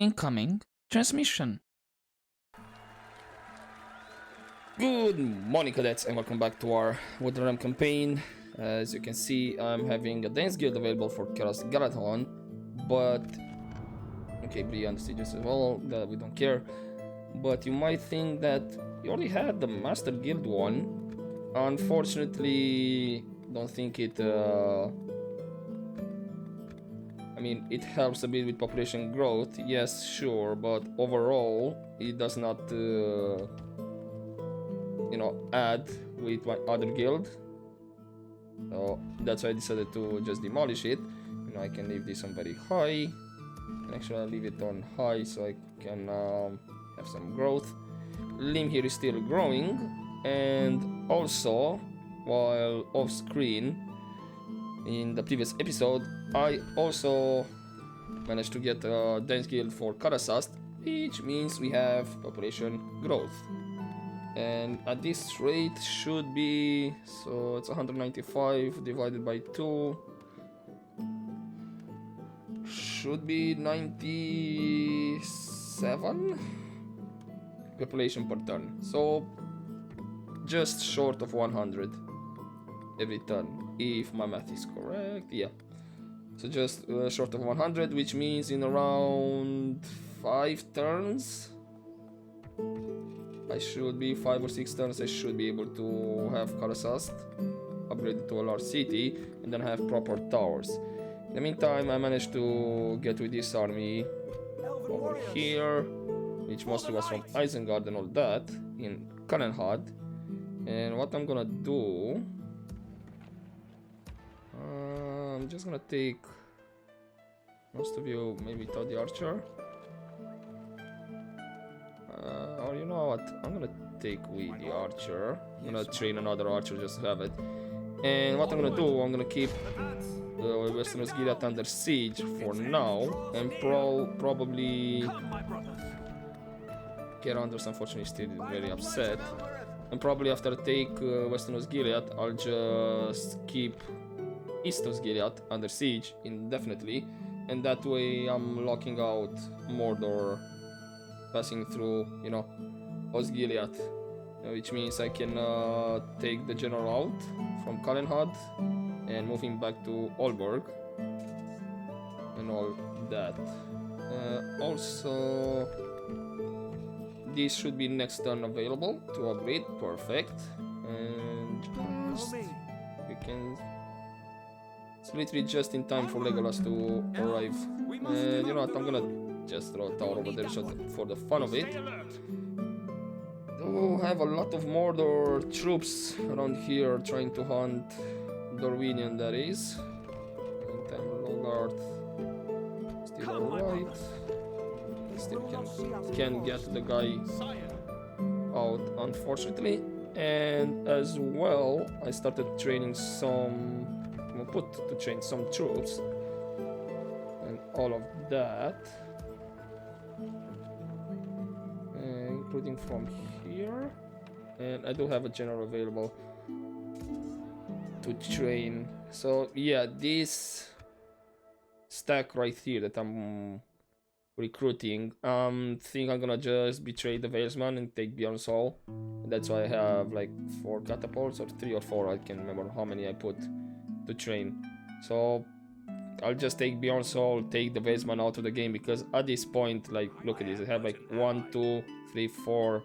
Incoming transmission. Good morning, cadets, and welcome back to our Woodland campaign. As you can see, I'm having a dance guild available for Arachîr Galudirithon, but okay, beyond the stages as well, that we don't care. But you might think that you already had the Master Guild one. Unfortunately, don't think it. I mean, it helps a bit with population growth, yes, sure, but overall, it does not, you know, add with my other guild. So that's why I decided to just demolish it. You know, I can leave this on very high. And actually, I'll leave it on high so I can have some growth. Limb here is still growing, and also, while off screen, in the previous episode, I also managed to get a dance guild for Karasast, which means we have population growth. And at this rate should be, so it's 195 divided by 2, should be 97 population per turn. So just short of 100 every turn, if my math is correct. Yeah, so just short of 100, which means in around 5 turns I should be 5 or 6 turns I should be able to have Karasast upgraded to a large city and then have proper towers. In the meantime, I managed to get with this army over here, which mostly was from Isengard and all that, in Kanenhad. And what I'm gonna do, I'm just gonna take most of you maybe to the archer. Or you know what, I'm gonna take with the archer. I'm gonna train another archer just to have it. And what I'm gonna do, I'm gonna keep Western Gilead under siege for now, and probably Geranders unfortunately still very upset. And probably after I take Western Gilead, I'll just keep East Gilead under siege indefinitely, and that way I'm locking out Mordor, passing through, you know, Osgiliath, which means I can take the general out from Kalenhad and move him back to Olberg and all that. Also, this should be next turn available to upgrade. Perfect. And just we can. It's literally just in time for Legolas to arrive. And you know what? I'm gonna just throw a tower over there just for the fun of it. Oh, I have a lot of Mordor troops around here trying to hunt Dorwinion, that is. Meantime, Logard still alright. Still can get the guy out, unfortunately. And as well, I started training some, to train some troops and all of that, including from here. And I do have a general available to train. So yeah, this stack right here that I'm recruiting, think I'm gonna just betray the Valesman and take Bjorn Soul. That's why I have like 4 catapults, or 3 or 4, I can't remember how many I put to train. So I'll just take Bjorn Soul, take the Valesman out of the game, because at this point, like, look at this, I have like 1, 2, 3, 4,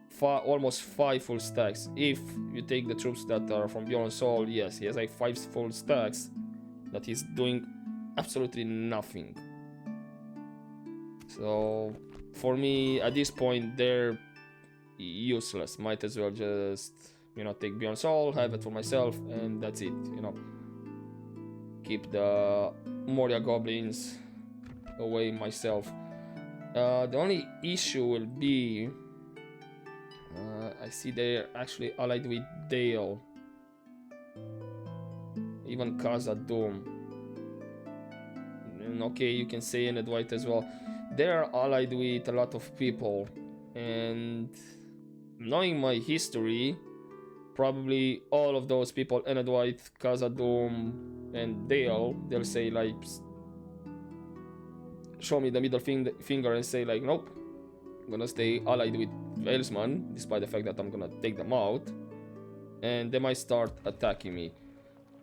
5, almost 5 full stacks. If you take the troops that are from Bjorn Soul, yes, he has like 5 full stacks that he's doing absolutely nothing. So for me, at this point, they're useless. Might as well just, you know, take Bjorn Soul, have it for myself, and that's it, you know. Keep the Moria goblins away myself. The only issue will be, I see they're actually allied with Dale, even Khazad-dûm. And okay, you can say Ened White as well. They're allied with a lot of people, and knowing my history, probably all of those people, Ened White, Khazad-dûm, and Dale, they'll say like, show me the middle finger and say like, nope, I'm gonna stay allied with Walesman, despite the fact that I'm gonna take them out, and they might start attacking me.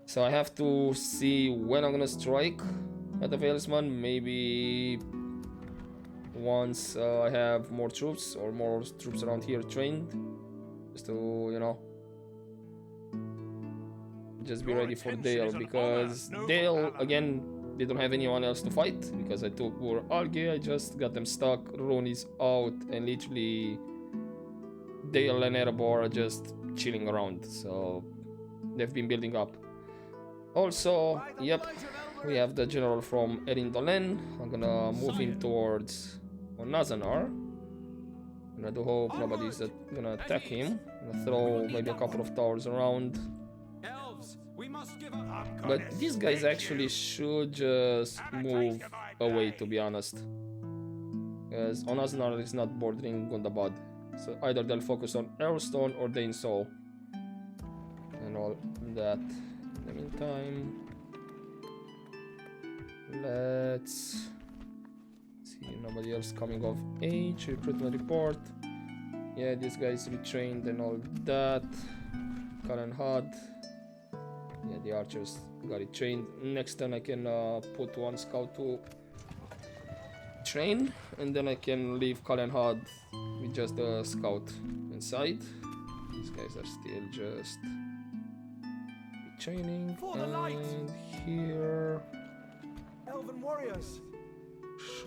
So I have to see when I'm gonna strike at the Walesman. Maybe once I have more troops or more troops around here trained, just to, you know, just be ready for Dale, because Dale, again, they don't have anyone else to fight, because I took Bur Algae, I just got them stuck, Ron is out, and literally Dale and Erebor are just chilling around, so they've been building up. Also, yep, we have the general from Erindolen. I'm gonna move him towards Nazanar, and I do hope nobody's gonna attack him. I'm gonna throw maybe a couple of towers around. But these guys actually should just move away, to be honest, because Nazanar is not bordering Gundabad. So either they'll focus on Airstone or Dane Soul and all that. In the meantime, let's see, nobody else coming of age. Recruitment report. Yeah, these guys retrained and all that. Karen Hod. Yeah, the archers got it trained. Next turn I can put one scout to train, and then I can leave Kalen Hod with just the scout inside. These guys are still just training. And here, Elven warriors.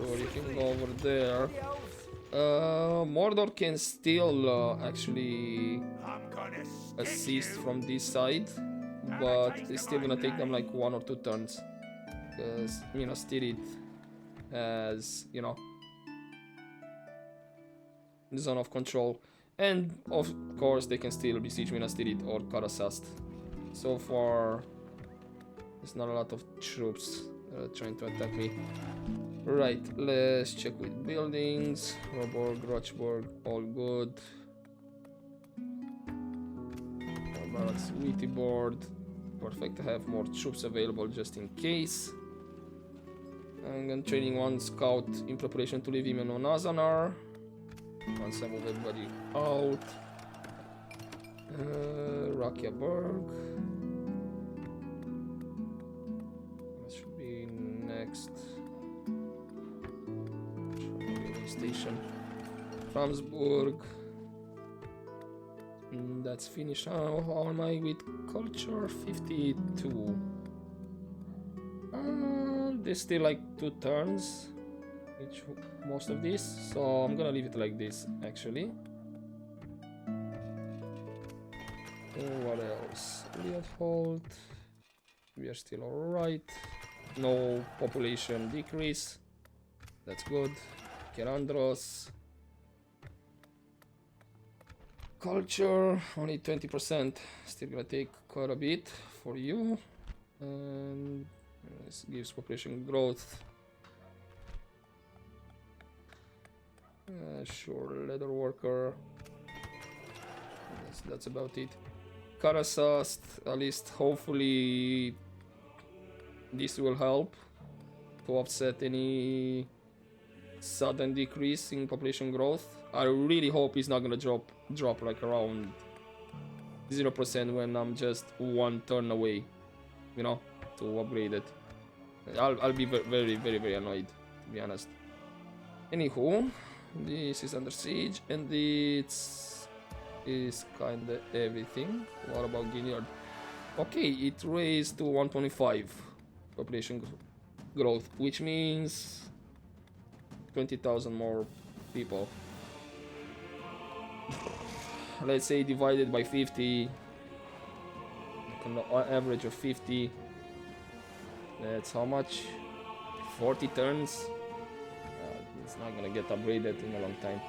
sure, you can go over there. Mordor can still actually assist from this side, but it's still gonna take them like 1 or 2 turns, because Minas Tirith has, you know, the zone of control, and of course they can still besiege Minas Tirith or Karasast. So far there's not a lot of troops trying to attack me. Right, let's check with buildings. Roborg, Rochborg, all good. Barracks, Wheaty board. Perfect, I have more troops available just in case. I'm gonna training one scout in preparation to leave him on Nazanar. Once I move everybody out. Rakiaburg. That should be next. Station. Ramsburg. That's finished. How am I with culture? 52. There's still like 2 turns each, most of this, so I'm gonna leave it like this actually. What else? Leopold. We are still alright. No population decrease. That's good. Kerandros. Culture, only 20%. Still gonna take quite a bit for you. And this gives population growth. Sure, leather worker. That's about it. Karasast, at least hopefully this will help to offset any sudden decrease in population growth. I really hope it's not gonna drop like around 0% when I'm just 1 turn away, you know, to upgrade it. I'll be very annoyed, to be honest. Anywho, this is under siege, and this is kinda everything. What about Ginyard? Okay, it raised to 125 population growth, which means 20,000 more people. Let's say divided by 50, an average of 50. That's how much? 40 turns. It's not gonna get upgraded in a long time.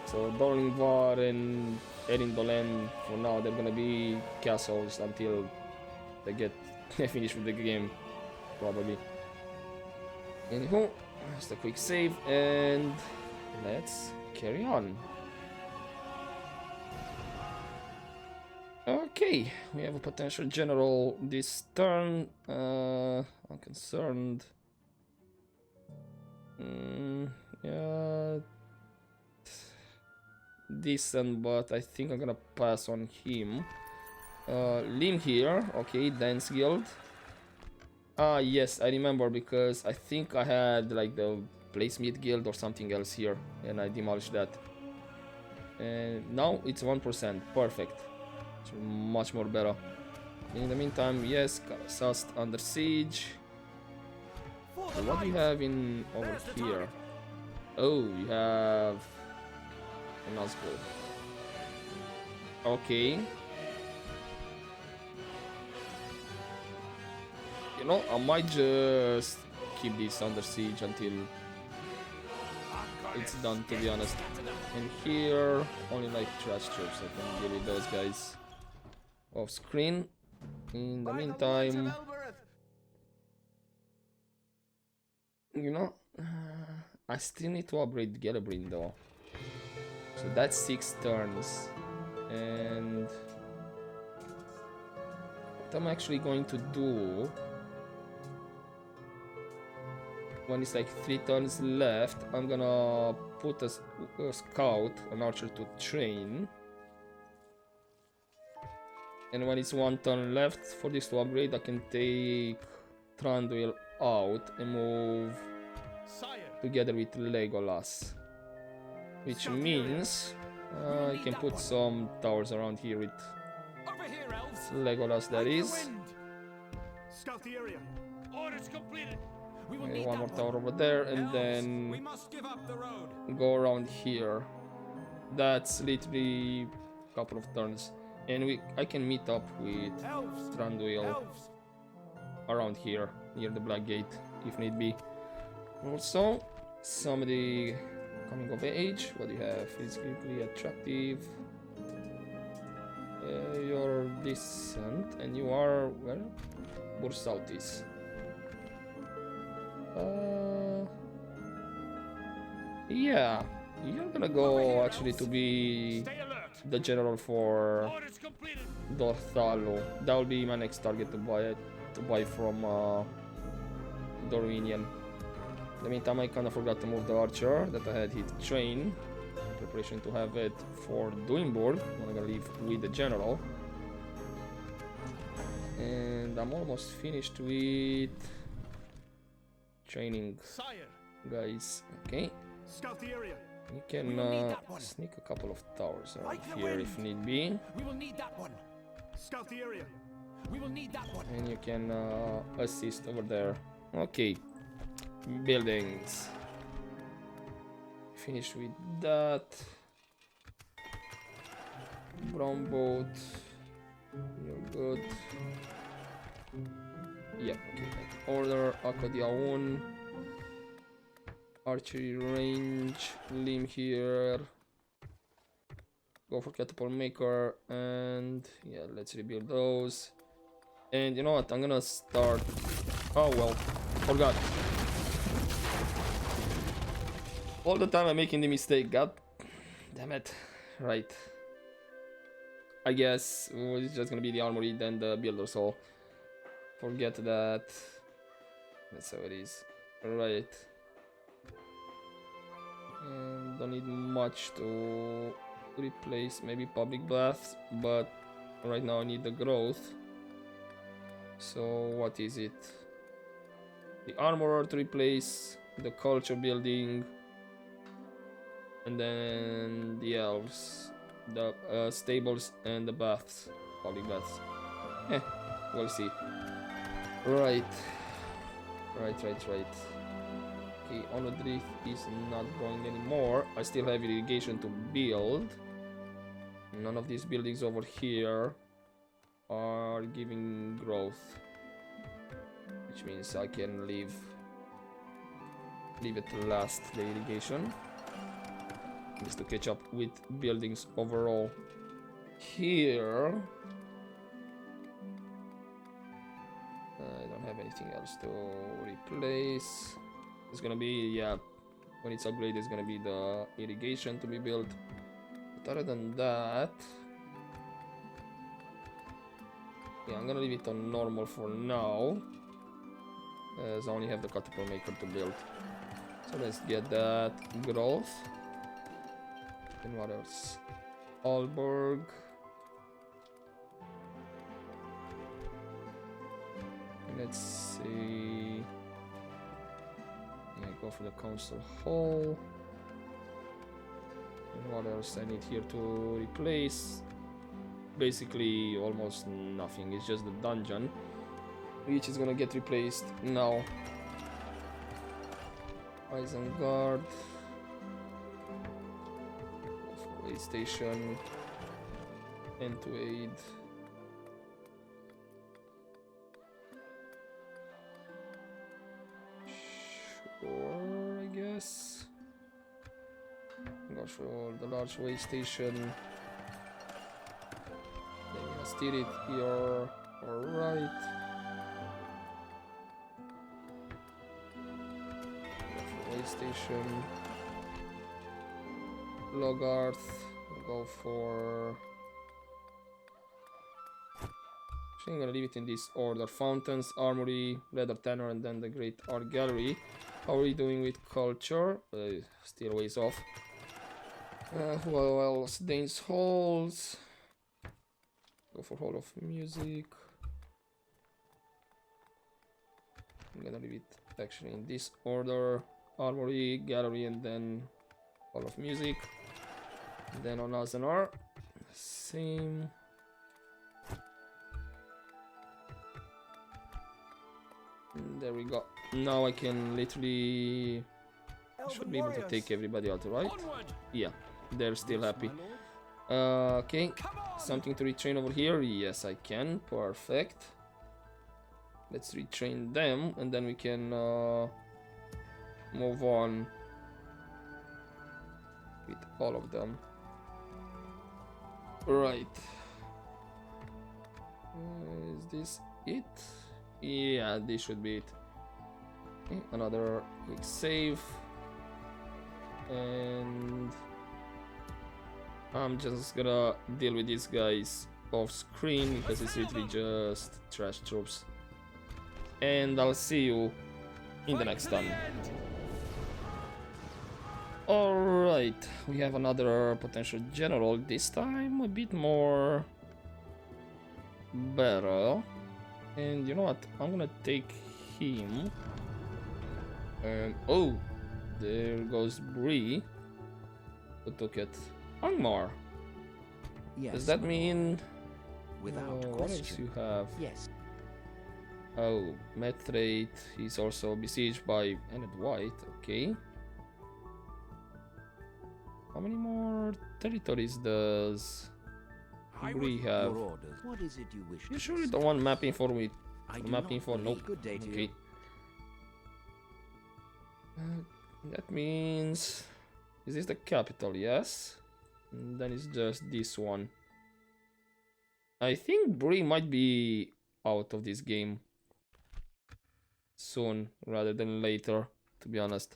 So Dorlingvar and Erindolen, for now, they're gonna be castles until they get finished with the game, probably. Anywho, just a quick save, and let's carry on. Okay, we have a potential general this turn. I'm concerned. decent, but I think I'm gonna pass on him. Lim here, okay, Dance Guild. Ah, yes, I remember because I think I had like the Bladesmith Guild or something else here, and I demolished that. And now it's 1%, perfect. It's much more better. In the meantime, yes, Sust under siege. So what do you have in over here? Oh, you have a Nazgul. Okay. You know, I might just keep this under siege until it's done, to be honest. And here, only like trash troops. I can deal with those guys off screen. In the meantime, you know, I still need to upgrade Gelebrin though. So that's 6 turns. And what I'm actually going to do when it's like 3 turns left, I'm gonna put a scout, an archer to train. And when it's 1 turn left for this to upgrade, I can take Thranduil out and move together with Legolas. Which means I can put some towers around here with Legolas, that is. Scout the area. Orders completed. Okay, one more tower over there, and then go around here. That's literally a couple of turns. And I can meet up with Thranduil around here, near the Black Gate, if need be. Also, somebody coming of age. What do you have? Physically attractive. You're decent, and you are, well, Bursaltis. Yeah, you're gonna go actually to be the general for Dorthalu. That will be my next target to buy from Dorwinian. In the meantime, I kinda forgot to move the archer that I had hit train in preparation to have it for Duinburg. I'm gonna leave with the general. And I'm almost finished with training guys. Okay. Scout the area. You can sneak a couple of towers around here if need be. We will need that one. Scout the area. We will need that one. And you can assist over there. Okay. Buildings. Finish with that. Brown boat. You're good. Yep, okay. Order Akadiaun. Archery range. Lim here. Go for catapult maker. And yeah, let's rebuild those. And you know what? I'm gonna start. Oh well, forgot. All the time I'm making the mistake. God damn it. Right. I guess it's just gonna be the armory, then the builder, so forget that. That's how it is. Right. And don't need much to replace, maybe public baths, but right now I need the growth. So what is it? The armorer to replace, the culture building, and then the elves, the stables, and the baths, public baths. We'll see. Right. Okay, Onodrith is not going anymore. I still have irrigation to build. None of these buildings over here are giving growth, which means I can leave it to last, the irrigation, just to catch up with buildings overall. Here I don't have anything else to replace. It's gonna be, yeah, when it's upgraded, it's gonna be the irrigation to be built. But other than that, yeah, I'm gonna leave it on normal for now, as I only have the catapult maker to build. So let's get that growth. And what else? Alborg. Let's see. Yeah, go for the council hall. And what else I need here to replace? Basically almost nothing. It's just the dungeon, which is gonna get replaced now. Isengard. Aid station. End to aid. Sure, I guess. Go for the large way station. Then we steer it here. Alright. Go for way station. Logarth. Go for. Actually, I'm gonna leave it in this order: fountains, armory, leather tanner, and then the great art gallery. How are we doing with culture? Still ways off. Who else? Dane's halls. Go for hall of music. I'm gonna leave it actually in this order: armory, gallery, and then hall of music. And then on Azenar, same. And there we go. Now I can literally should be able to take everybody out, right? Yeah, they're still happy. Okay, something to retrain over here. Yes, I can. Perfect. Let's retrain them, and then we can move on with all of them. Right. Is this it? Yeah, this should be it. Okay, another quick save. And I'm just gonna deal with these guys off screen because it's literally just trash troops. And I'll see you in the next one. Alright, we have another potential general, this time a bit more better. And you know what, I'm gonna take him. And oh, there goes Bree. Who took it? Angmar. Yes. Does that mean... Without what else question. you have? Yes. Oh, Metrate, he's also besieged by Enid White, okay. How many more territories does Bree have? Your orders. What is it you wish? You to sure you discuss? don't want mapping for me? I do Mapping not for believe. nope. Good day to Okay. you. That means... Is this the capital? Yes. And then it's just this one. I think Bree might be out of this game soon rather than later, to be honest.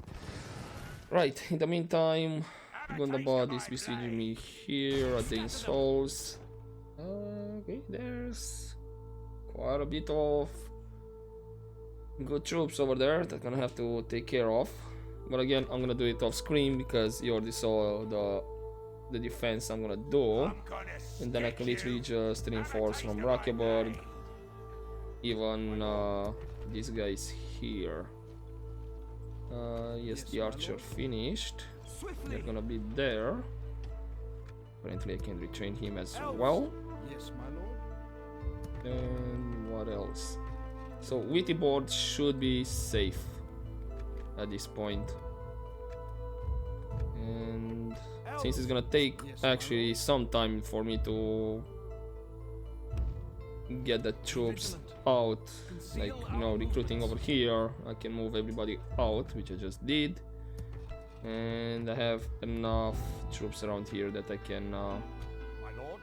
Right, in the meantime, Gundabad is besieging me here at the Souls. Okay, there's quite a bit of good troops over there that I'm gonna have to take care of. But again, I'm gonna do it off screen because you already saw the defense I'm gonna do. And then I can literally just reinforce from Rakkeborg. Even these guys here. Yes, the archer finished. They're gonna be there. Apparently I can retrain him as well. Yes, my lord. And what else? So Wittyboard should be safe at this point. And since it's gonna take actually some time for me to get the troops out, like, you know, recruiting over here, I can move everybody out, which I just did. And I have enough troops around here that I can My lord.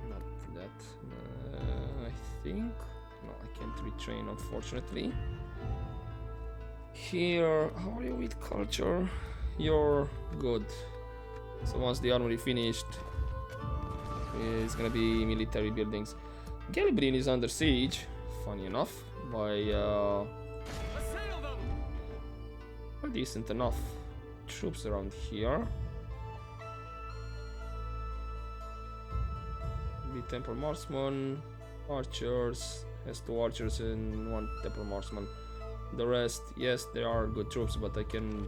not that. I think no, I can't retrain, unfortunately. Here, how are you with culture? You're good. So once the armory finished, it's gonna be military buildings. Gelbrin is under siege, funny enough, by decent enough troops around here. Be temple marksman, archers, has 2 archers and 1 temple marksman. The rest, yes, they are good troops, but I can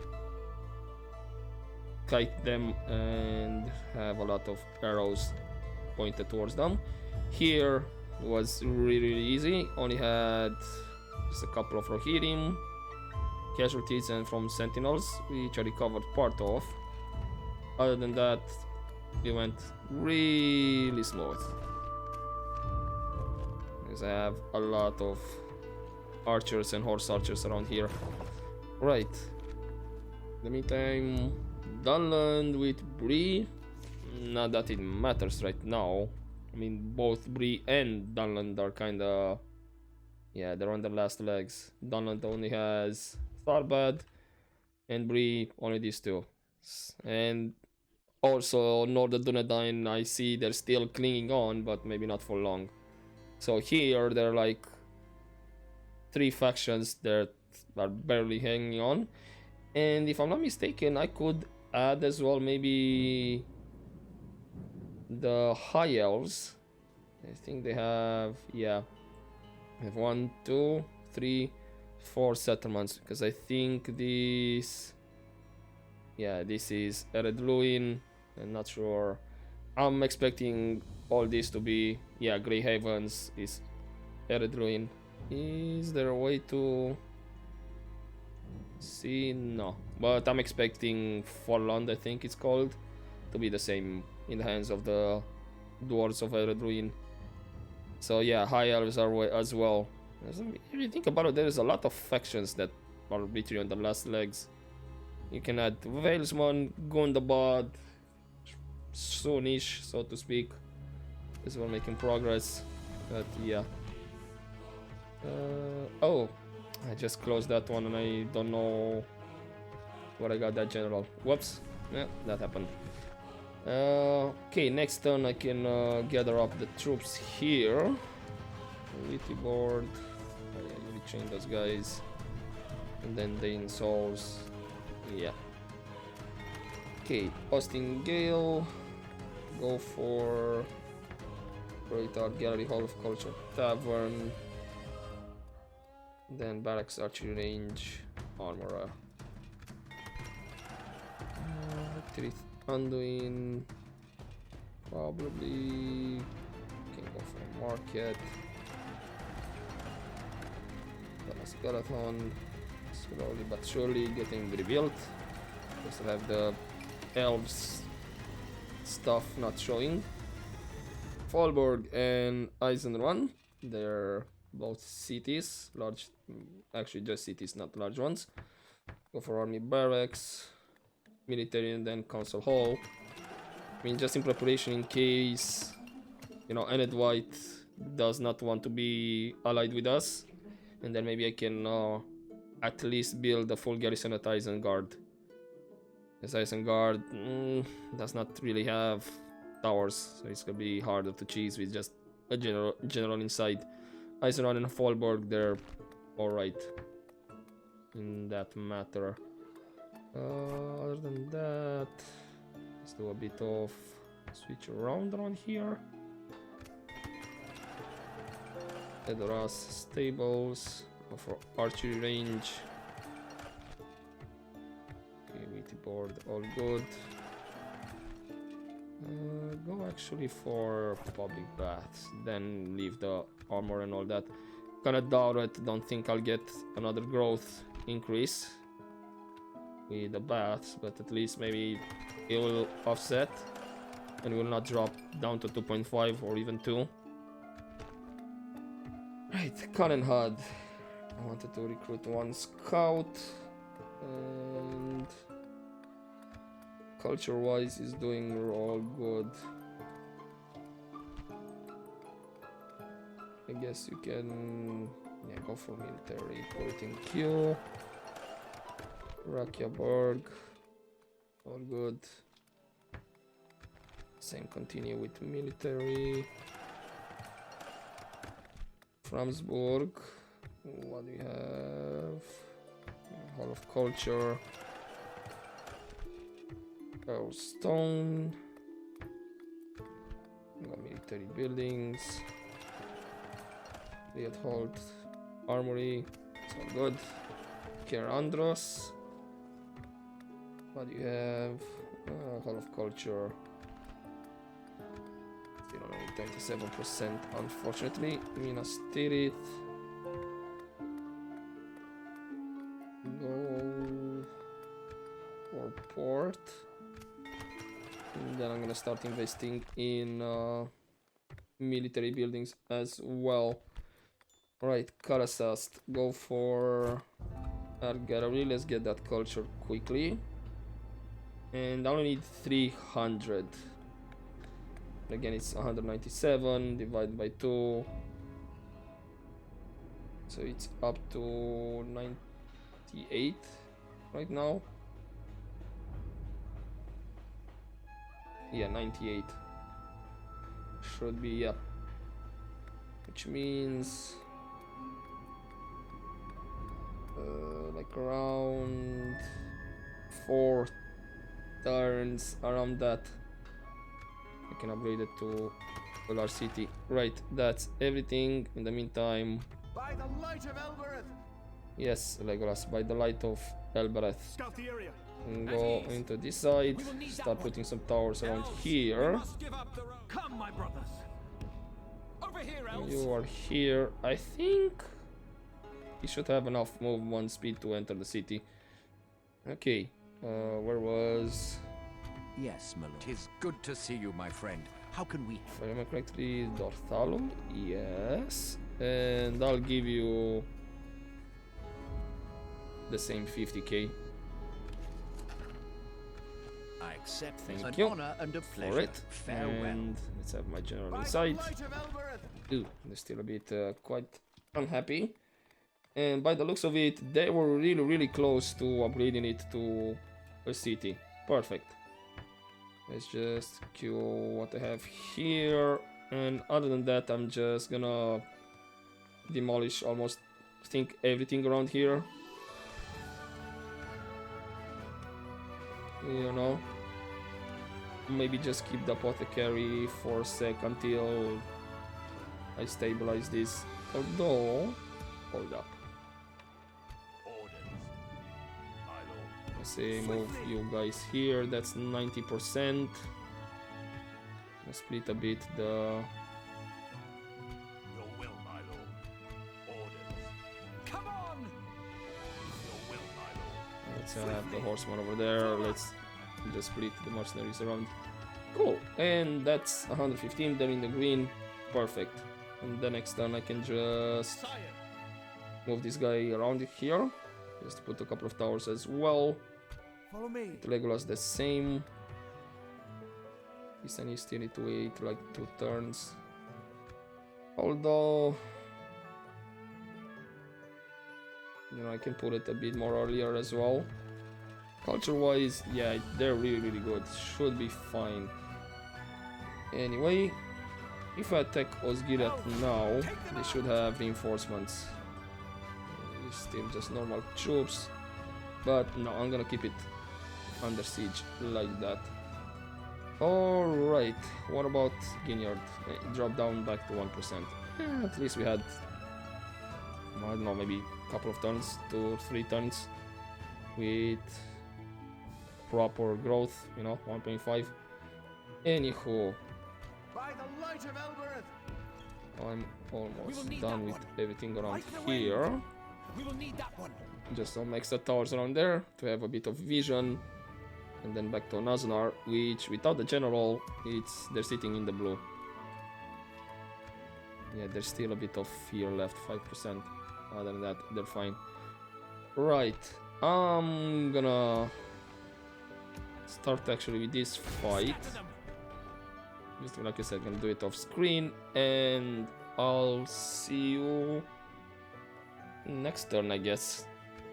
kite them and have a lot of arrows pointed towards them. Here was really easy, only had just a couple of Rohirrim casualties and from sentinels, which I recovered part of. Other than that, it went really smooth, because I have a lot of archers and horse archers around here. Right, in the meantime, Dunland with Bree, not that it matters right now. I mean, both Bree and Dunland are kinda, yeah, they're on the last legs. Dunland only has Tharbad and Bree only these 2. And also Northern Dunedain, I see they're still clinging on, but maybe not for long. So here there are like 3 factions that are barely hanging on. And if I'm not mistaken, I could add as well maybe the High Elves. I think they have, yeah, they have 1, 2, 3, 4 settlements, because I think this, yeah, this is Eredluin. I'm not sure. I'm expecting all this to be, yeah, Grey Havens is Eredluin. Is there a way to see? No, but I'm expecting Forland, I think it's called, to be the same in the hands of the Dwarves of Erebor. So yeah, High Elves are as well. If you think about it, there's a lot of factions that are literally on the last legs. You can add Valesman, Gundabad, soonish, so to speak, as well, making progress. But yeah. Oh, I just closed that one and I don't know where I got that general. Whoops. Yeah, that happened. Okay, next turn I can gather up the troops here. Witty board. Oh, yeah, you retrain those guys. And then Dane Souls. Yeah. Okay, Austin Gale. Go for Great Art Gallery, Hall of Culture, Tavern. Then Barracks, Archery Range, Armorer. Anduin. Probably can go for Market. Skeleton. Slowly but surely getting rebuilt. Just have the elves stuff not showing. Fallborg and Eisenrun. They're both cities, large, actually just cities, not large ones. Go for army barracks, military, and then council hall. I mean, just in preparation in case, you know, Ened White does not want to be allied with us, and then maybe I can at least build a full garrison at Isengard. Because Isengard does not really have towers, so it's gonna be harder to cheese with just a general inside. Eisenrun and Fallborg, they're alright in that matter. Other than that, let's do a bit of switch around here. Edoras stables, go for archery range. Okay, witty board, all good. Go actually for public baths, then leave the armor and all that. Kinda doubt it, don't think I'll get another growth increase with the baths, but at least maybe it will offset and will not drop down to 2.5 or even 2. Right, Kanenhad. I wanted to recruit 1 scout, and culture-wise is doing all good. I guess you can, yeah, go for military, put it in queue. Rakiaborg, all good. Same, continue with military. Framsburg, what do we have? Hall of Culture. Stone. Military buildings. Riot Hold. Armory. It's all good. Kerandros. What do you have? Hall of Culture. Still only 27%, unfortunately. Minas Tirith. Go for port. And then I'm gonna start investing in military buildings as well. Alright, Karasast. Go for Arachîr. Let's get that culture quickly. And I only need 300. Again, it's 197 divided by 2. So it's up to 98 right now. Yeah, 98. Should be, yeah. Which means like around 4 turns, around that. I can upgrade it to a large city. Right, that's everything. In the meantime, By the light of Elbereth! yes, Legolas, by the light of Elbereth. Scout the area. Go into this side, start putting some towers around here. Come, my brothers. Over here, elves. You are here. I think he should have enough movement speed to enter the city. Okay, where was... Yes, my lord. 'Tis good to see you, my friend. How can we? If I remember correctly, Dorthalum, yes. And I'll give you the same 50k. I accept. Thank An you honor and a for pleasure. it. Farewell. And let's have my general By the inside. light of Elbereth. Ooh, they're still a bit quite unhappy. And by the looks of it, they were really close to upgrading it to a city. Perfect. Let's just queue what I have here. And other than that, I'm just gonna demolish almost, I think, everything around here. You know, maybe just keep the apothecary for a sec until I stabilize this. Although, hold up. I say move you guys here. That's 90%. Let's split a bit the. Your will, my lord. Orders. Come on. Your will, my lord. Let's have the horseman over there. Let's just split the mercenaries around. Cool. And that's 115. They're in the green. Perfect. And the next turn I can just Sire. move this guy around here. Just put a couple of towers as well. Follow me. To Legolas the same. This one you still need to wait like 2 turns. Although, you know, I can put it a bit more earlier as well. Culture wise, yeah, they're really good. Should be fine. Anyway, if I attack Osgiliath now, they should have reinforcements. It's still just normal troops. But no, I'm gonna keep it under siege like that. Alright, what about Ginyard? Drop down back to 1%. At least we had, I don't know, maybe a couple of turns, 2 or 3 turns with proper growth, you know, 1.5. Anywho, By the light of Elbereth. I'm almost done with everything around here. We will need that one. Just some extra towers around there to have a bit of vision. And then back to Naznar, which without the general, they're sitting in the blue. Yeah, there's still a bit of fear left, 5%. Other than that, they're fine. Right, I'm gonna start actually with this fight. Just like I said, I'm gonna do it off screen, and I'll see you next turn, I guess.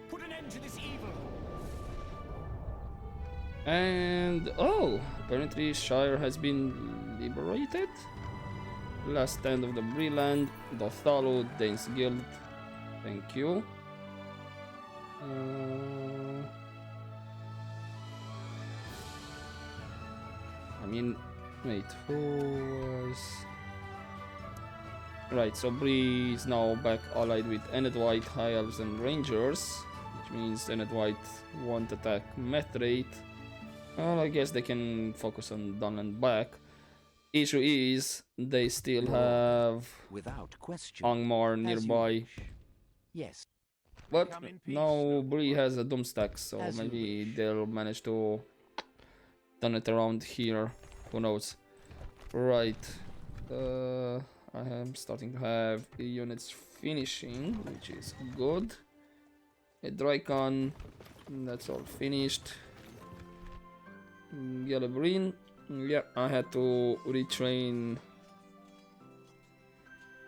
Put an end to this evil. And oh, apparently Shire has been liberated. Last stand of the Breland, Dothalu, Dane's Guild. Thank you. mean, wait, who was... Right, so Bree is now back allied with Ened White, High Elves and Rangers, which means Ened White won't attack Methrate. Well, I guess they can focus on Dunland back. Issue is, they still have Without question. Angmar As you nearby. wish. Yes. But Come in peace, now noble Bree one. has a Doomstack, so As you maybe wish. they'll manage to turn it around here. Who knows? Right. I am starting to have units finishing, which is good. A Drycon, that's all finished. Yellow Green, yeah, I had to retrain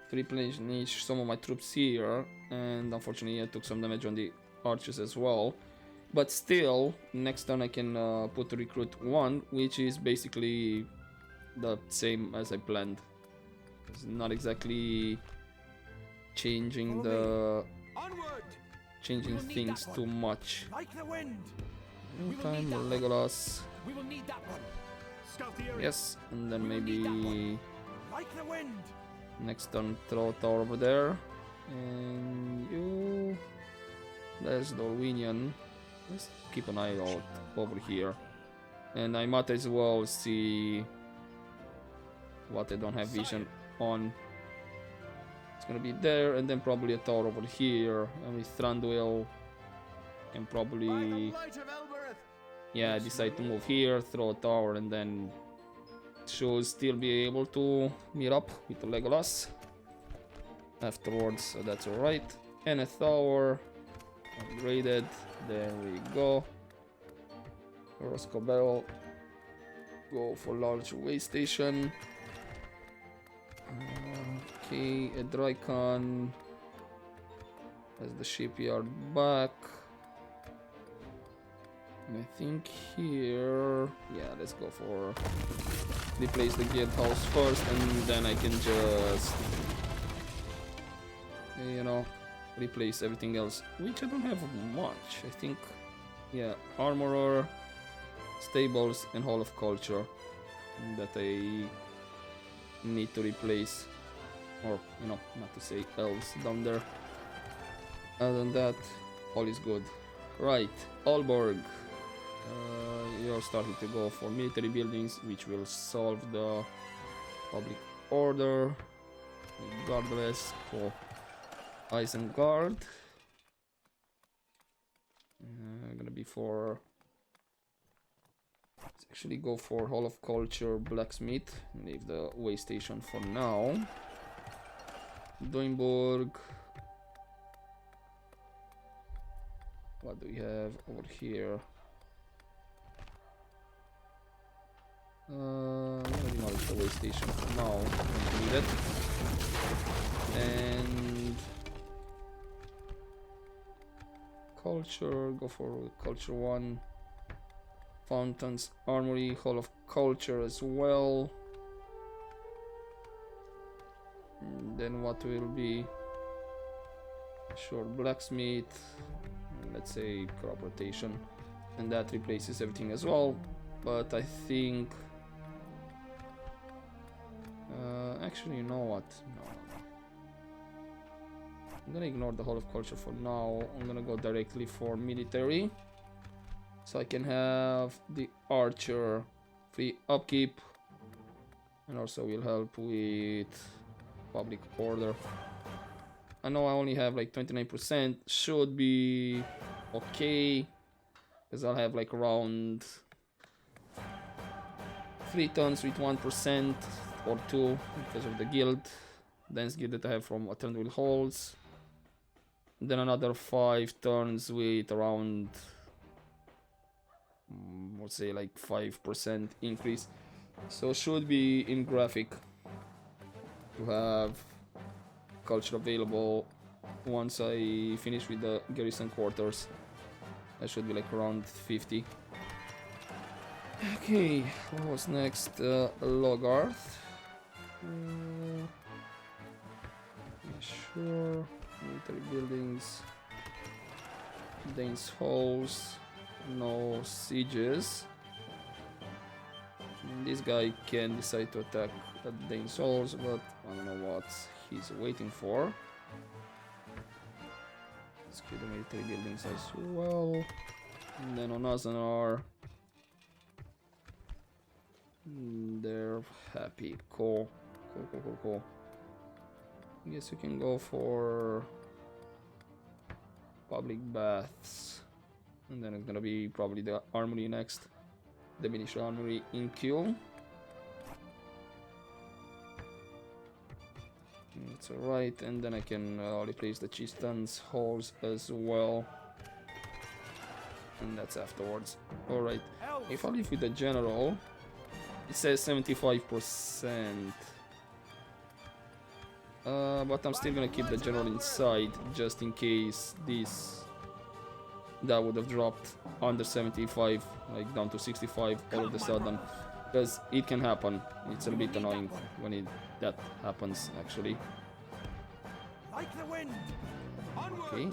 to replenish some of my troops here, and unfortunately I took some damage on the archers as well. But still, next turn I can put recruit 1, which is basically the same as I planned. It's not exactly changing Onward! We will need things that too one. much. Like the wind. Meantime, that one. Legolas, We will need that one. Scout the area. yes, and then We will need that maybe one. Like the wind. next turn throw a tower over there, and you, there's Dorwinian. Let's keep an eye out over here, and I might as well see what I don't have vision on. It's gonna be there, and then probably a tower over here, and with Thranduil can probably, yeah, decide to move here, throw a tower, and then should still be able to meet up with the Legolas afterwards, so that's alright. And a tower upgraded, there we go. Roscoe Barrel, go for large way station. Okay, a Drycon has the shipyard back. And I think here, yeah, let's go for replace the guild house first, and then I can just, you know, replace everything else, which I don't have much. I think, yeah, armorer, stables, and hall of culture that I need to replace, or you know, not to say elves down there. Other than that, all is good. Right, Aalborg. You're starting to go for military buildings, which will solve the public order. Regardless, for Isengard. Gonna be for. Let's actually go for Hall of Culture, Blacksmith. Leave the way station for now. Doimburg. What do we have over here? I'm gonna demolish the way station for now. Don't need it. And culture, go for culture 1. Fountains, armory, hall of culture as well. And then what will be? Sure, blacksmith. Let's say crop rotation, and that replaces everything as well. But I think actually, you know what, no. I'm gonna ignore the Hall of Culture for now. I'm gonna go directly for military, so I can have the archer free upkeep, and also will help with public order. I know I only have like 29%, should be okay, because I'll have like around 3 turns with 1% or 2 because of the guild, dense guild that I have from Eternal Halls. Then another 5 turns with around, let's say like 5% increase. So should be in graphic to have culture available once I finish with the garrison quarters. That should be like around 50. Okay, what was next? Logarth. Yeah, sure. Military buildings. Dane's halls. No sieges. This guy can decide to attack at Dane Souls, but I don't know what he's waiting for. Let's kill the military buildings as well. And then on Azanar, they're happy. Cool. Cool. I guess we can go for public baths. And then it's gonna be probably the armory next. Diminish the armory in queue. That's alright, and then I can replace the chieftain's halls as well. And that's afterwards. Alright, if I leave with the general, it says 75%. But I'm still gonna keep the general inside, just in case that would have dropped under 75, like down to 65 all of a sudden. Because it can happen. It's a bit annoying when that happens, actually. Okay,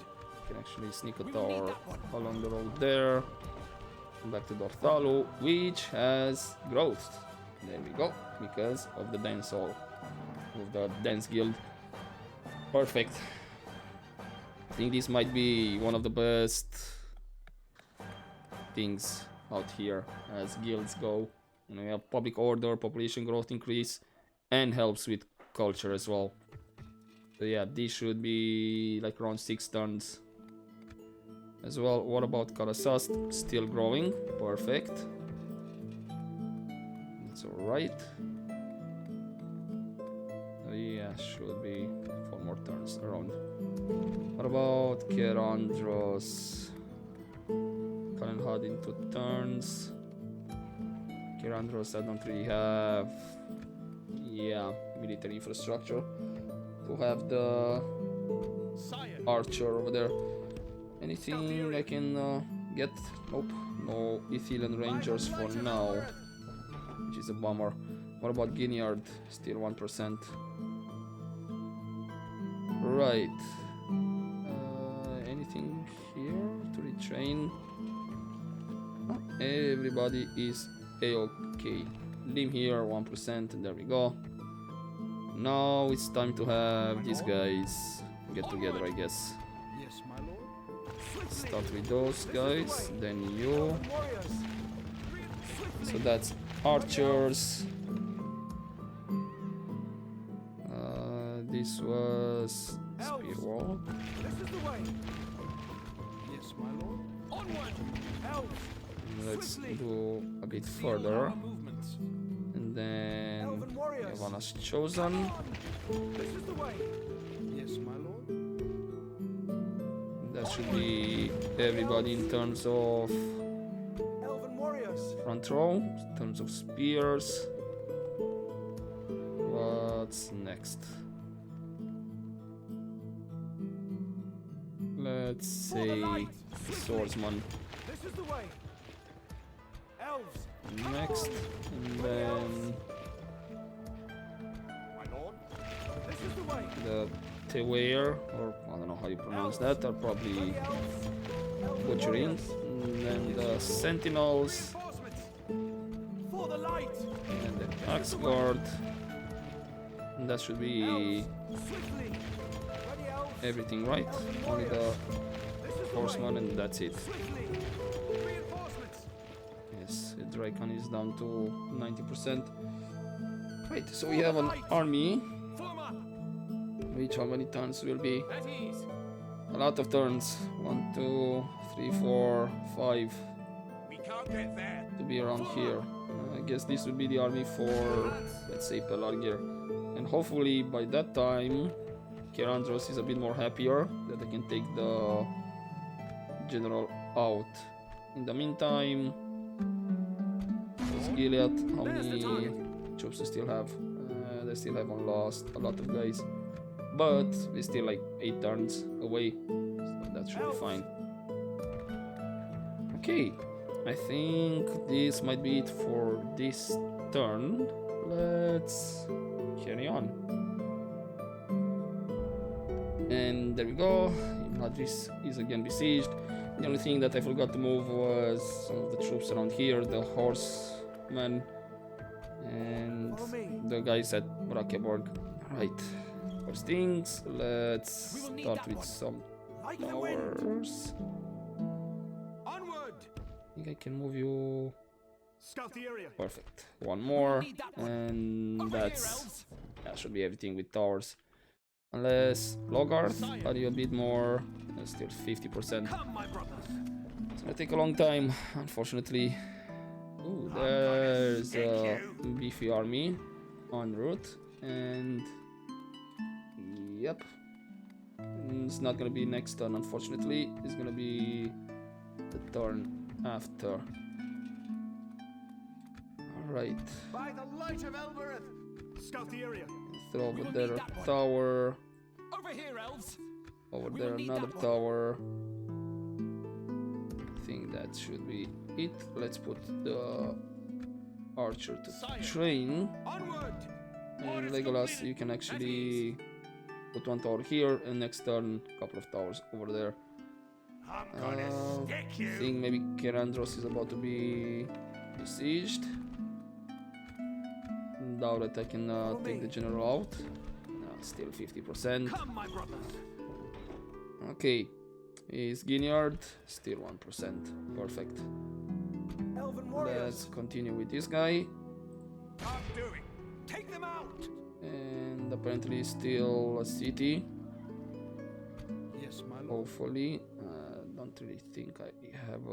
can actually sneak a tower along the road there. Back to Dorthalu, which has growth. There we go, because of the dance hall, of the dance guild. Perfect. I think this might be one of the best things out here as guilds go. You know, we have public order, population growth increase, and helps with culture as well. So yeah, this should be like around 6 turns as well. What about Karasast? Still growing. Perfect. That's alright. So yeah, should be 4 more turns around. What about Kerandros? Kalenhad in 2 turns. Kerandros, I don't really have, yeah, military infrastructure to have the archer over there. Anything I can get? Nope, no Ithilien Rangers for now, which is a bummer. What about Guineard? Still 1%. Right. Anything here to retrain? Everybody is a-okay. Lim here, 1%, and there we go. Now it's time to have these guys get together, I guess. Yes, my lord. Start with those guys, then you. So that's archers. This was spear wall. This is the way. Yes, my lord. Onward. Elves. Let's go a bit further. And then Yavanna's chosen. This is the way. Yes, my lord. That should be everybody in terms of Elven warriors. front row, in terms of spears. What's next? Let's say swordsman This is the way. Elves. next, and then My lord. This is the way. the Tewair, or I don't know how you pronounce that, are probably butchering, and then the sentinels, For the light. and the axe guard. And that should be Swiftly. Ready, elves. everything, right? Only the This is the horseman, way. and that's it. Swiftly. Reinforcements. Yes, Draken is down to 90%. Right, so we have an army, Form up. which how many turns will be? At ease. A lot of turns. 1, 2, 3, 4, 5 We can't get there. to be around here. I guess this would be the army for, let's say, Pelargir. And hopefully by that time, Kerandros is a bit more happier that I can take the general out. In the meantime, Gilead, how many troops we still have? They still haven't lost a lot of guys, but we're still like 8 turns away, so that should be fine. Okay, I think this might be it for this turn. Let's carry on. And there we go. Madris is again besieged. The only thing that I forgot to move was some of the troops around here, the horsemen. And Follow me. the guys at Brakeborg. Right. First things, let's We will need start that with one. some Like the wind. towers. Onward! I think I can move you. Scout the area. Perfect. One more, need that one. and Over here, that's elves! that should be everything with towers. Unless Logarth, are you a bit more? Still 50%. Come, my brothers! It's gonna take a long time, unfortunately. Ooh, there's a beefy army en route, and yep, it's not gonna be next turn. Unfortunately, it's gonna be the turn after. All right, By the light of Elbereth. Scout the area. throw over will there need a that one. tower. Over here, elves! Over We there will need another that one. tower. I think that should be it. Let's put the archer to Sire. train. Onward! And Orders Legolas, completed. you can At actually put one tower here, and next turn a couple of towers over there. I'm I think maybe Kerandros is about to be besieged. Doubt that I can take the general out. No, still 50%. Come, my brothers! Okay, is Ginyard still 1%. Perfect. Elven warriors. Let's continue with this guy, Can't do it! Take them out! and apparently still a city. Yes, my lord. Hopefully, don't really think I have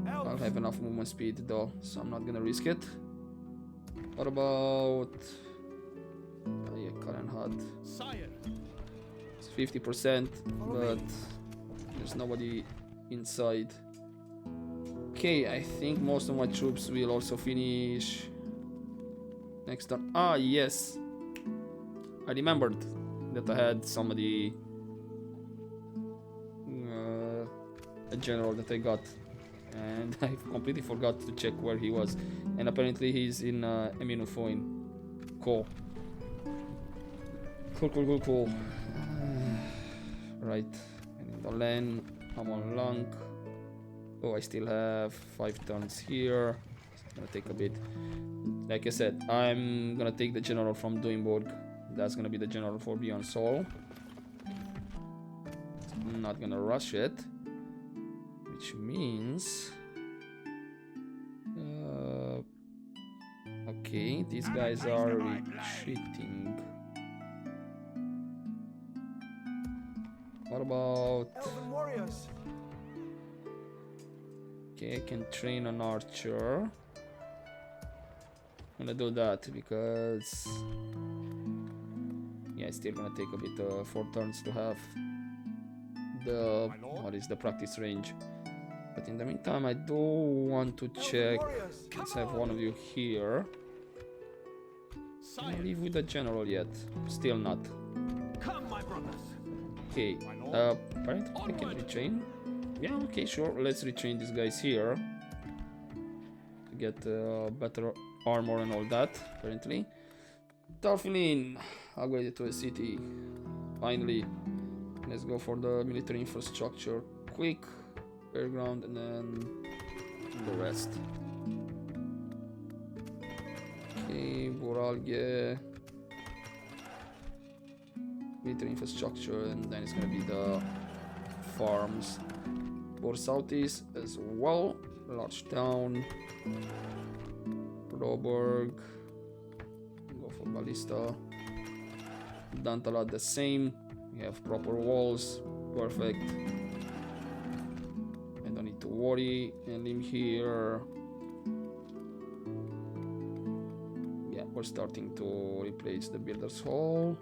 I'll Elves. have enough movement speed though, so I'm not gonna risk it. What about yeah, Karen Hud? Sire! It's 50%, Follow but me. there's nobody inside. Okay, I think most of my troops will also finish next turn. Ah, yes, I remembered that I had somebody, a general that I got, and I completely forgot to check where he was. And apparently he's in Eminufoin. Cool. Cool. Right. And in the lane, I'm on Lunk. Oh, I still have 5 turns here. It's gonna take a bit. Like I said, I'm gonna take the general from Duimburg. That's gonna be the general for Beyond Soul. I'm not gonna rush it, which means okay, these guys are retreating. What about Elven warriors. okay, I can train an archer. I'm gonna do that because yeah, it's still gonna take a bit 4 turns to have the what is the practice range. But in the meantime, I do want to check. Warriors. Let's have one of you here. Can I Sire! leave with the general yet? Still not. Come, my brothers! Okay. My lord. Apparently I can Onward. retrain. Yeah, okay, sure. Let's retrain these guys here to get better armor and all that. Apparently, Tarfinin upgraded to a city. Finally, let's go for the military infrastructure quick, fairground, and then the rest. Okay, Boralge, military infrastructure, and then it's gonna be the farms for southeast as well. Large town, Roborg, go for Ballista. Dantala the same. We have proper walls, perfect. I don't need to worry. And in here, yeah, we're starting to replace the Builder's Hall.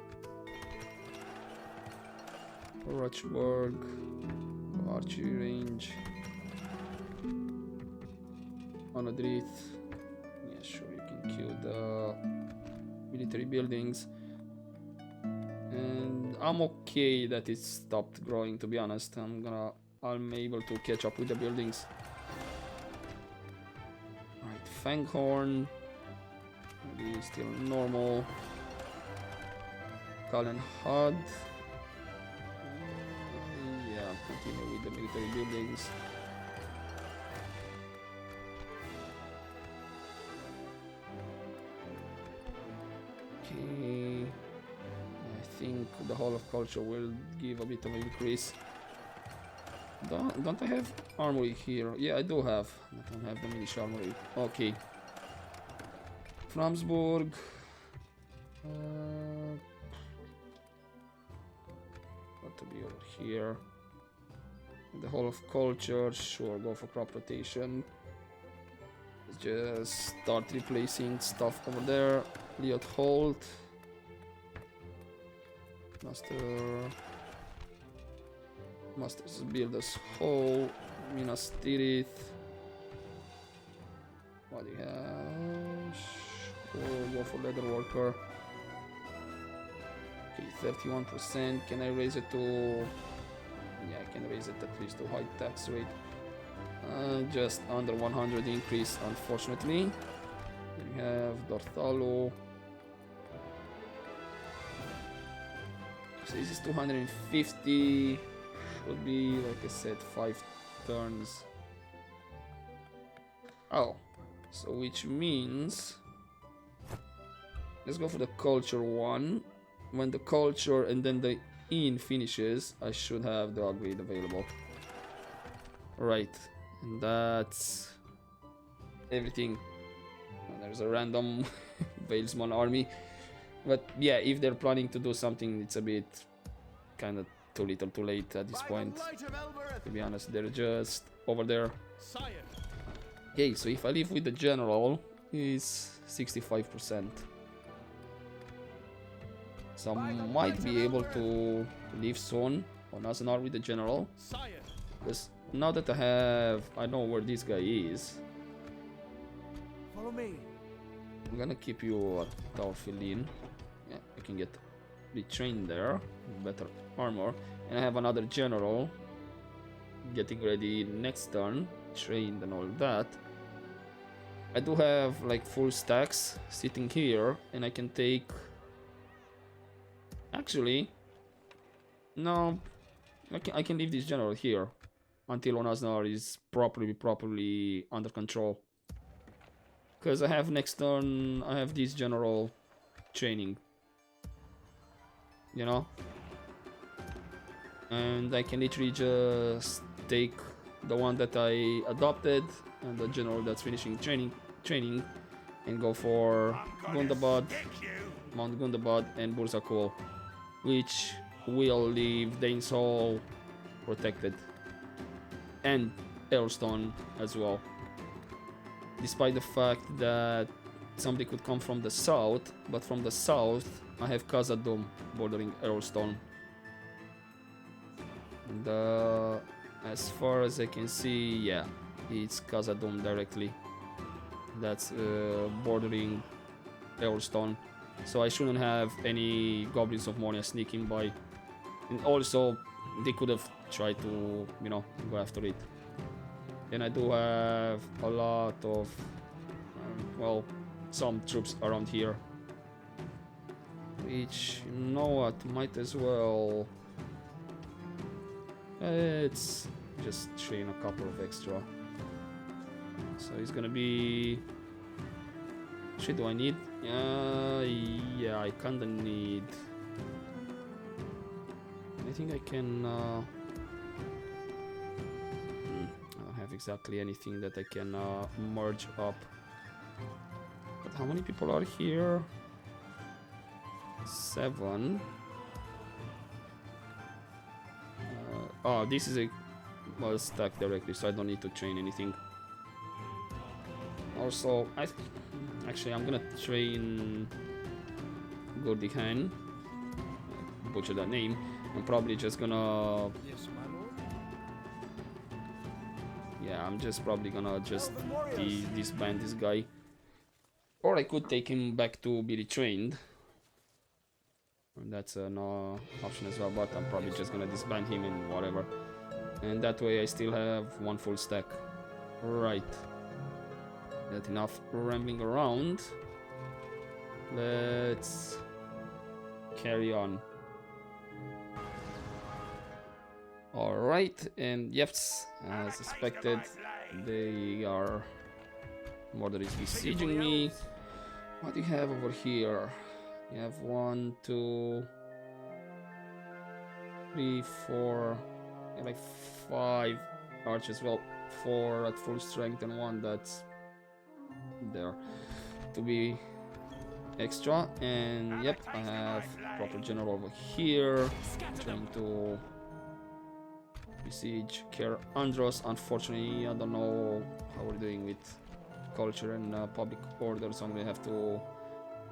Rochburg, archery range, Onadrith. Yeah, sure, you can kill the military buildings. And I'm okay that it stopped growing, to be honest. I'm able to catch up with the buildings. Right, Fanghorn. Maybe still normal. Kallen Hud. Yeah, continue with the military buildings. Okay. I think the Hall of Culture will give a bit of increase. Don't I have armory here? Yeah, I do have. I don't have the Minish armory. Okay. Framsburg. Got to be over here. The Hall of Culture. Sure, go for crop rotation. Let's just start replacing stuff over there. Liot Holt. Master's Builder's Hall. Minas Tirith. What do you have? Go for Leather Worker. Okay, 31%. Can I raise it to... Yeah, I can raise it at least to high tax rate. Just under 100 increase, unfortunately. Then we have Dorthalo. So this is 250. Should be, like I said, 5 turns. Oh, so which means... Let's go for the culture one. When the culture and then the inn finishes, I should have the upgrade available. Right, and that's everything. There's a random Valesman army. But yeah, if they're planning to do something, it's a bit kind of too little too late at this point. To be honest, they're just over there. Okay, so if I leave with the general, it's 65%. So I might be able to leave soon on Asenar with the general. Because now that I know where this guy is. Follow me. I'm gonna keep you at Taufilin. Yeah, I can get retrained there. Better armor. And I have another general getting ready next turn. Trained and all that. I do have like full stacks sitting here. And I can take... Actually... No. I can leave this general here. Until Onasnar is properly under control. Because I have next turn, I have this general training. You know? And I can literally just take the one that I adopted and the general that's finishing training and go for Gundabad, Mount Gundabad and Burzakul, which will leave Dane's Hall protected. And Earlstone as well. Despite the fact that somebody could come from the south, but from the south I have Khazad-dûm bordering Earlstone. And as far as I can see, yeah, it's Khazad-dûm directly. That's bordering Earlstone. So I shouldn't have any Goblins of Moria sneaking by. And also, they could have tried to, you know, go after it. And I do have a lot of, well, some troops around here. Which, you know what, might as well... Let's just train a couple of extra. So it's gonna be... Shit, do I need? Yeah, I kinda need... I think I can... exactly anything that I can merge up. But how many people are here? 7. Oh, this is a well stack directly, so I don't need to train anything. Also, actually I'm gonna train Gordihan. Butcher that name. I'm probably just gonna. Yes, my lord. Yeah, I'm just probably gonna just disband this guy. Or I could take him back to be retrained. And that's an option as well, but I'm probably just gonna disband him and whatever. And that way I still have one full stack. Right. That's enough rambling around. Let's carry on. Alright, and yes, as expected, they are... Mordor is besieging me. What do you have over here? You have 1, 2, 3, 4, yeah, like 5 archers. Well, 4 at full strength and 1 that's there to be extra. And yep, I have proper general over here trying to besiege Ker Andros. Unfortunately, I don't know how we're doing with culture and public order, so I'm gonna have to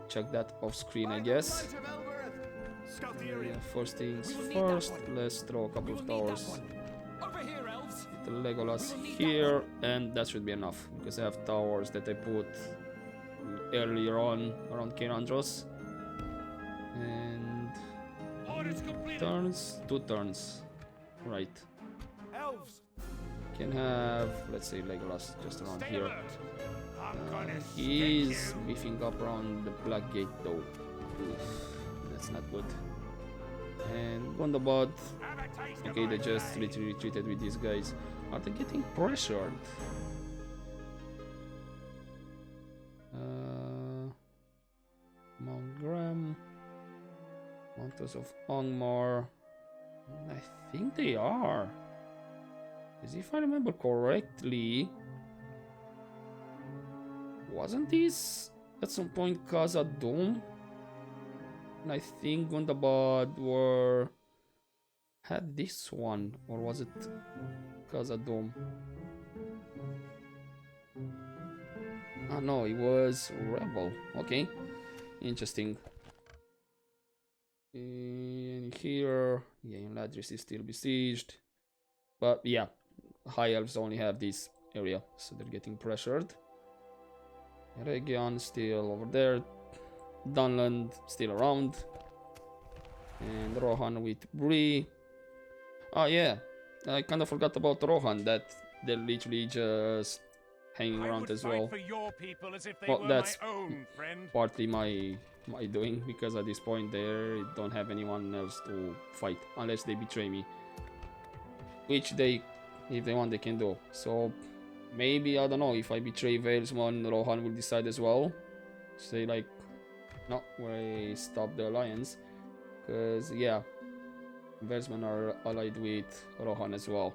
check that off screen, I guess. First things first, let's throw a couple of towers. The Legolas here, and that should be enough because I have towers that I put earlier on around Ker Andros. And turns, 2 turns, right? Elves. Can have, let's say, Legolas just around here. He's beefing up around the Black Gate though. Oof, that's not good. And Gondobad, okay, they just literally retreated with these guys. Are they getting pressured? Mount Graham, Mountains of Angmar. I think they are. Because if I remember correctly, wasn't this at some point Casa Dome? And I think Gondabad had this one, or was it Casa Dome? Ah no, it was Rebel. Okay, interesting. And here, yeah, Ladris is still besieged, but yeah, High Elves only have this area, so they're getting pressured. Region still over there. Dunland still around. And Rohan with Bree. Oh yeah, I kind of forgot about Rohan, that they're literally just hanging around as well. Well, that's partly my doing, because at this point they don't have anyone else to fight unless they betray me, which they, if they want, they can do. So maybe, I don't know, if I betray Valesman, Rohan will decide as well. Say like, no, we stop the alliance. Because, yeah, Valesman are allied with Rohan as well.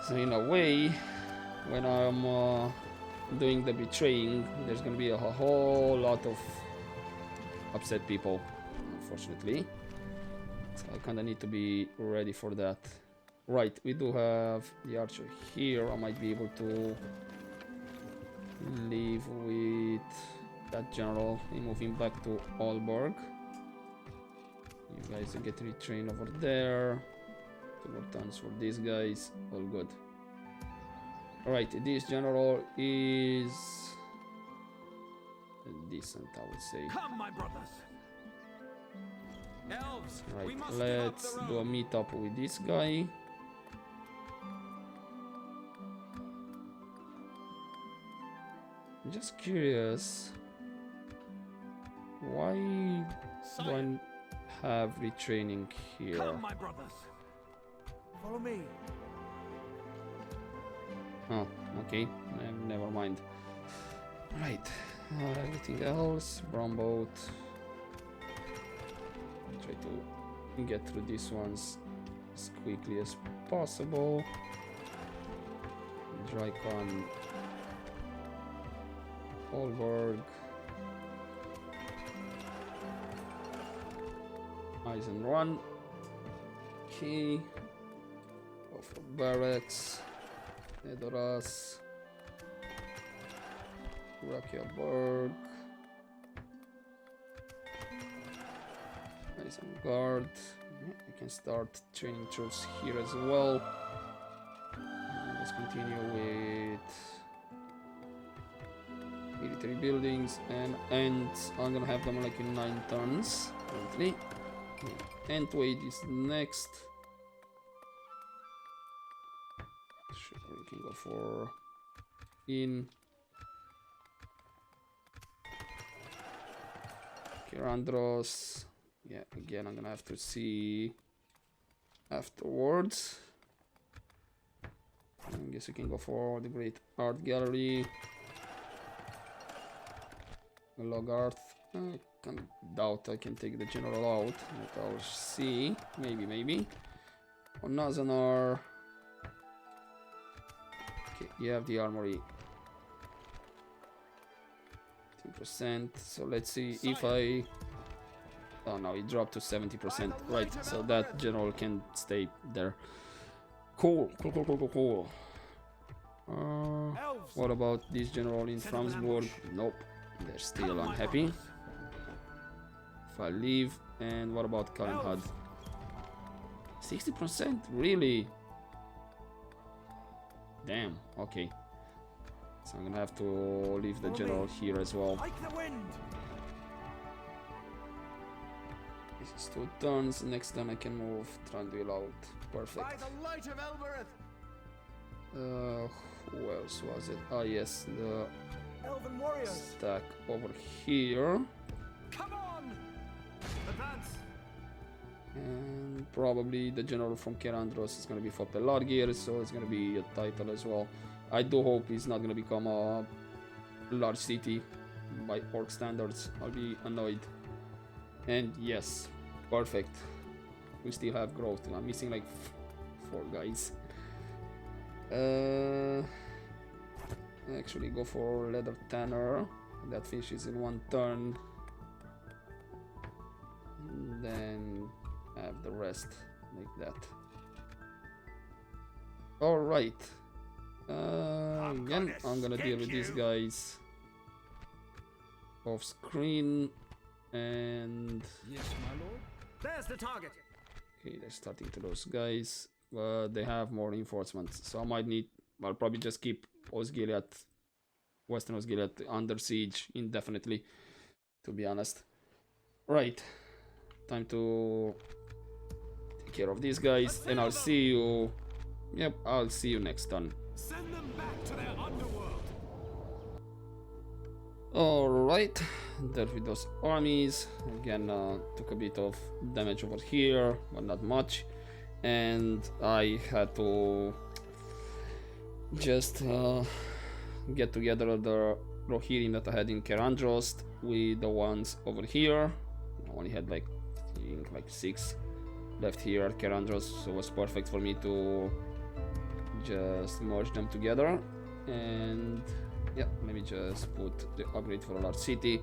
So in a way, when I'm doing the betraying, there's gonna be a whole lot of upset people, unfortunately. So I kinda need to be ready for that. Right, we do have the archer here. I might be able to leave with that general and move him back to Aalborg. You guys are getting retrained over there. 2 more turns for these guys. All good. Alright, this general is decent, I would say. Come, my brothers. Elves. Right, let's do a meetup with this guy. I'm just curious, why do I have retraining here? Come, my brothers. Follow me. Oh, okay, never mind. Right, anything else? Brown boat. Try to get through these ones as quickly as possible. Drycon, Aalborg, Eisenrun. Okay, go for barracks. Nedoras, Rakyaborg, Isengard. I can start training troops here as well. And let's continue with military buildings and ends. I'm gonna have them like in 9 turns currently. End wait is next. Sure, we can go for in Kirandros. Yeah, again, I'm gonna have to see afterwards. I guess we can go for the Great Art Gallery. Logarth. I can doubt I can take the general out, but I'll see. Maybe. On Nazanar. Okay, you have the armory. 10%. So let's see if I. Oh no, it dropped to 70%. Right, so that general can stay there. Cool. What about this general in Framsburg? Nope, they're still unhappy. If I leave, and what about Kalenhad? 60%? Really? Damn, okay. So I'm gonna have to leave the general here as well. Like the wind. This is 2 turns. Next turn I can move Tranduil out. By Perfect. the light of Elbereth. Who else was it? Ah, yes, the Elven warriors. stack over here. Come on. Advance. And probably the general from Kerandros is gonna be for Pelargir, so it's gonna be a title as well. I do hope he's not gonna become a large city by orc standards. I'll be annoyed. And yes, perfect. We still have growth. I'm missing like 4 guys. Actually go for Leather Tanner. That finishes in 1 turn. And then have the rest like that. Alright. Again, I'm gonna deal with these guys off screen. And Yes, my lord. There's the target. okay, they're starting to those guys. They have more reinforcements, so I might need. I'll probably just keep Osgiliath, Western Osgiliath under siege indefinitely, to be honest. Right, time to take care of these guys, and I'll see you. Yep, I'll see you next turn. Send them back to their underworld. Alright, dealt with those armies. Again, took a bit of damage over here, but not much. And I had to just get together the Rohirrim that I had in Kerandros with the ones over here. I only had like, I think like 6 left here at Kerandros, so it was perfect for me to just merge them together. And yeah, maybe just put the upgrade for a large city.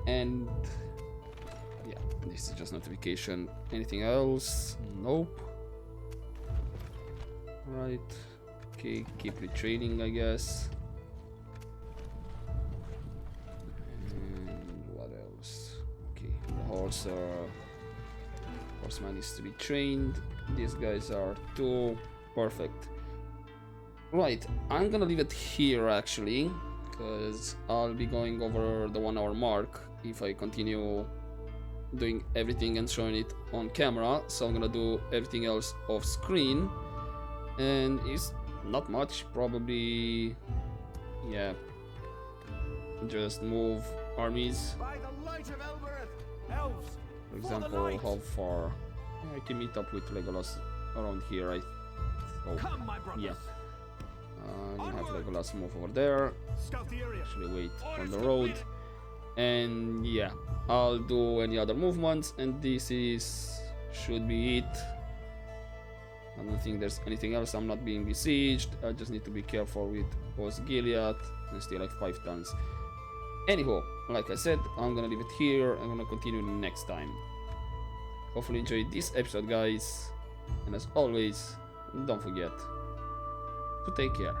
And yeah, this is just notification. Anything else? Nope. Right. Okay, keep retreating, I guess. And what else? Okay, the horseman needs to be trained. These guys are 2. Perfect. Right, I'm gonna leave it here actually, because I'll be going over the 1 hour mark if I continue doing everything and showing it on camera. So I'm gonna do everything else off screen, and it's not much, probably, yeah, just move armies. By the light of Elbereth. Elves. For example, how far I can meet up with Legolas around here. Come, my brothers. Yeah. I'm gonna have Legolas move over there. Scout the area. Actually wait on the road, and yeah, I'll do any other movements, and this is should be it. I don't think there's anything else. I'm not being besieged. I just need to be careful with Osgiliath and still like 5 turns. Anyhow, like I said, I'm gonna leave it here. I'm gonna continue next time. Hopefully enjoyed this episode, guys, and as always, don't forget to take care.